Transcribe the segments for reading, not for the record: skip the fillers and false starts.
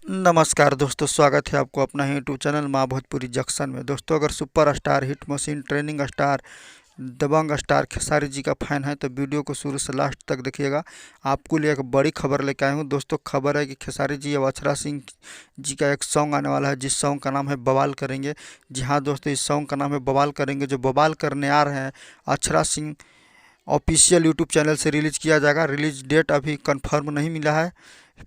नमस्कार दोस्तों, स्वागत है आपको अपना ही यूट्यूब चैनल माँ भोजपुरी जंक्शन में। दोस्तों, अगर superstar, hit machine, training star, Dabang star Khesari ji का फैन है तो वीडियो को शुरू से लास्ट तक देखिएगा। आपको लिए एक बड़ी खबर लेकर आया हूँ। दोस्तों, खबर है कि खेसारी जी और अक्षरा सिंह जी का एक सॉन्ग आने वाला है, जिस सॉन्ग का नाम है बवाल करेंगे। जी हाँ दोस्तों, इस सॉन्ग का नाम है बवाल करेंगे। जो बवाल करने आ रहे हैं, Akshara Singh official YouTube channel से रिलीज़ किया जाएगा। रिलीज डेट अभी कंफर्म नहीं मिला है।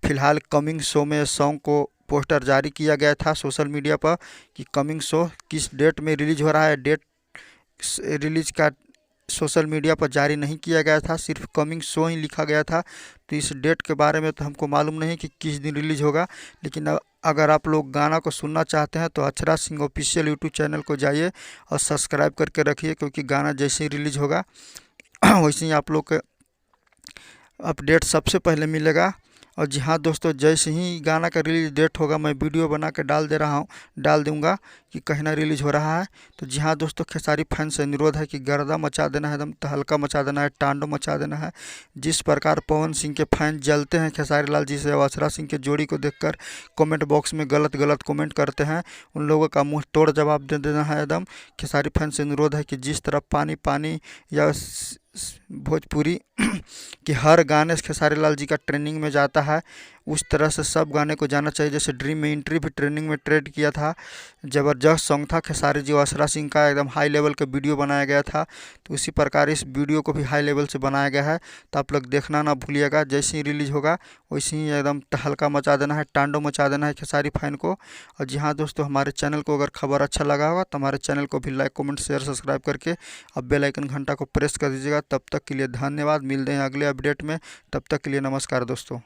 फिलहाल कमिंग शो में सॉन्ग को पोस्टर जारी किया गया था सोशल मीडिया पर कि कमिंग शो किस डेट में रिलीज हो रहा है। डेट रिलीज का सोशल मीडिया पर जारी नहीं किया गया था, सिर्फ कमिंग शो ही लिखा गया था। तो इस डेट के बारे में तो हमको मालूम नहीं कि किस दिन रिलीज होगा। लेकिन अगर आप लोग गाना को सुनना चाहते हैं तो Akshara Singh official YouTube channel को जाइए और सब्सक्राइब करके रखिए, क्योंकि गाना जैसे ही रिलीज होगा वैसे ही आप लोग को अपडेट सबसे पहले मिलेगा। और जी हाँ दोस्तों, जैसे ही गाना का रिलीज डेट होगा मैं वीडियो बना के डाल दूंगा कि कहीं ना रिलीज हो रहा है। तो जी हाँ दोस्तों, खेसारी फैन से अनुरोध है कि गर्दा मचा देना है, एकदम तहलका मचा देना है, तांडव मचा देना है। जिस प्रकार पवन सिंह के फैन जलते हैं खेसारी लाल जी से और अक्षरा सिंह के जोड़ी को देखकर कमेंट बॉक्स में गलत गलत कमेंट करते हैं, उन लोगों का मुंह तोड़ जवाब दे देना है एकदम। खेसारी फैन से अनुरोध है कि जिस तरह पानी पानी या भोजपुरी कि हर गाने से खेसारी लाल जी का ट्रेनिंग में जाता है, उस तरह से सब गाने को जाना चाहिए। जैसे ड्रीम में एंट्री भी ट्रेनिंग में ट्रेड किया था, ज़बरदस्त सॉन्ग था खेसारी जी और अक्षरा सिंह का, एकदम हाई लेवल का वीडियो बनाया गया था। तो उसी प्रकार इस वीडियो को भी हाई लेवल से बनाया गया है, तो आप लोग देखना ना भूलिएगा। जैसे ही रिलीज होगा वैसे ही एकदम तहलका मचा देना है, तांडव मचा देना है खेसारी फैन को। और जी हाँ दोस्तों, हमारे चैनल को अगर खबर अच्छा लगा होगा तो हमारे चैनल को भी लाइक कमेंट शेयर सब्सक्राइब करके अब बेल आइकन घंटा को प्रेस कर दीजिएगा। तब तक के लिए धन्यवाद। मिलते हैं अगले अपडेट में, तब तक के लिए नमस्कार दोस्तों।